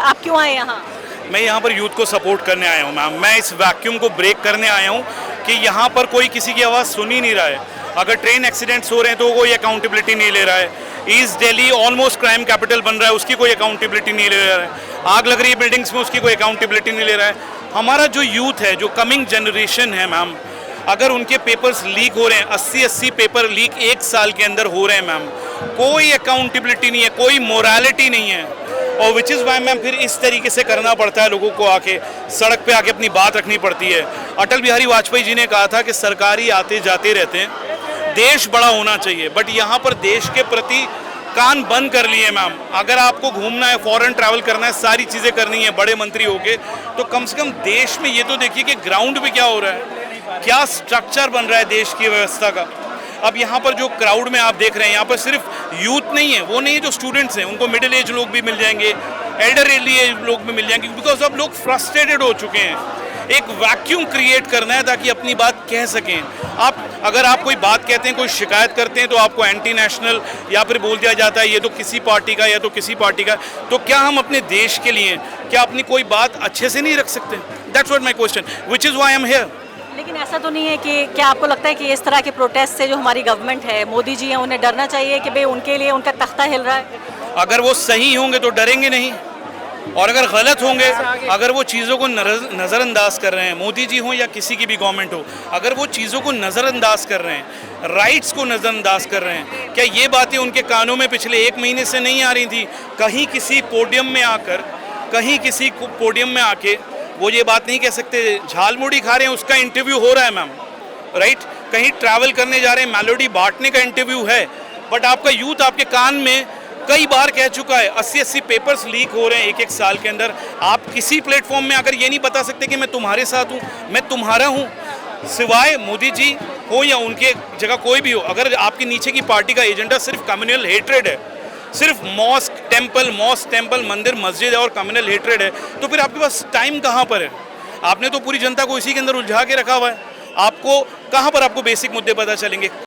आप क्यों आए यहाँ? मैं यहाँ पर यूथ को सपोर्ट करने आया हूँ मैम। मैं इस वैक्यूम को ब्रेक करने आया हूँ कि यहाँ पर कोई किसी की आवाज़ सुन ही नहीं रहा है। अगर ट्रेन एक्सीडेंट्स हो रहे हैं तो कोई अकाउंटेबिलिटी नहीं ले रहा है। East Delhi almost crime capital बन रहा है, उसकी कोई अकाउंटेबिलिटी नहीं ले रहा है। आग लग रही है बिल्डिंग्स में, उसकी कोई अकाउंटेबिलिटी नहीं ले रहा है। हमारा जो यूथ है, जो कमिंग जनरेशन है मैम, अगर उनके पेपर्स लीक हो रहे हैं, 80 पेपर लीक 1 साल के अंदर हो रहे हैं मैम, कोई अकाउंटेबिलिटी नहीं है, कोई मोरालिटी नहीं है। और विच इज़ वाई मैम फिर इस तरीके से करना पड़ता है, लोगों को आके सड़क पे आके अपनी बात रखनी पड़ती है। अटल बिहारी वाजपेयी जी ने कहा था कि सरकारी आते जाते रहते हैं, देश बड़ा होना चाहिए, बट यहाँ पर देश के प्रति कान बंद कर लिए मैम। अगर आपको घूमना है, फॉरेन ट्रैवल करना है, सारी चीज़ें करनी है बड़े मंत्री होके, तो कम से कम देश में ये तो देखिए कि ग्राउंड पे क्या हो रहा है, क्या स्ट्रक्चर बन रहा है देश की व्यवस्था का। अब यहाँ पर जो क्राउड में आप देख रहे हैं, यहाँ पर सिर्फ यूथ नहीं है, वो नहीं है जो स्टूडेंट्स हैं, उनको मिडिल एज लोग भी मिल जाएंगे, एल्डरली एज लोग भी मिल जाएंगे, बिकॉज अब लोग फ्रस्ट्रेटेड हो चुके हैं। एक वैक्यूम क्रिएट करना है ताकि अपनी बात कह सकें। अगर आप कोई बात कहते हैं, कोई शिकायत करते हैं, तो आपको एंटी नेशनल या फिर बोल दिया जाता है ये तो किसी पार्टी का, या तो किसी पार्टी का। तो क्या हम अपने देश के लिए क्या अपनी कोई बात अच्छे से नहीं रख सकते? That's what my question, which is why I am here. लेकिन ऐसा तो नहीं है कि क्या आपको लगता है कि इस तरह के प्रोटेस्ट से जो हमारी गवर्नमेंट है, मोदी जी हैं, उन्हें डरना चाहिए कि भाई उनके लिए उनका तख्ता हिल रहा है? अगर वो सही होंगे तो डरेंगे नहीं, और अगर गलत होंगे, अगर वो चीज़ों को नज़रअंदाज कर रहे हैं, मोदी जी हो या किसी की भी गवर्नमेंट हो, अगर वो चीज़ों को नज़रअंदाज कर रहे हैं, राइट्स को नज़रअंदाज कर रहे हैं, क्या ये बातें उनके कानों में पिछले 1 महीने से नहीं आ रही थी? कहीं किसी पोडियम में आकर, कहीं किसी पोडियम में आके वो ये बात नहीं कह सकते। झालमुड़ी खा रहे हैं, उसका इंटरव्यू हो रहा है मैम, राइट? कहीं ट्रैवल करने जा रहे हैं, मेलोडी बांटने का इंटरव्यू है, बट आपका यूथ आपके कान में कई बार कह चुका है 80 पेपर्स लीक हो रहे हैं 1 साल के अंदर। आप किसी प्लेटफॉर्म में आकर ये नहीं बता सकते कि मैं तुम्हारे साथ हूँ, मैं तुम्हारा हूँ, सिवाय मोदी जी हो या उनके जगह कोई भी हो। अगर आपके नीचे की पार्टी का एजेंडा सिर्फ कम्युनल हेट्रेड है, सिर्फ मॉस्क टेम्पल, मंदिर मस्जिद है और कम्युनल हेट्रेड है, तो फिर आपके पास टाइम कहाँ पर है? आपने तो पूरी जनता को इसी के अंदर उलझा के रखा हुआ है। आपको कहाँ पर आपको बेसिक मुद्दे पता चलेंगे?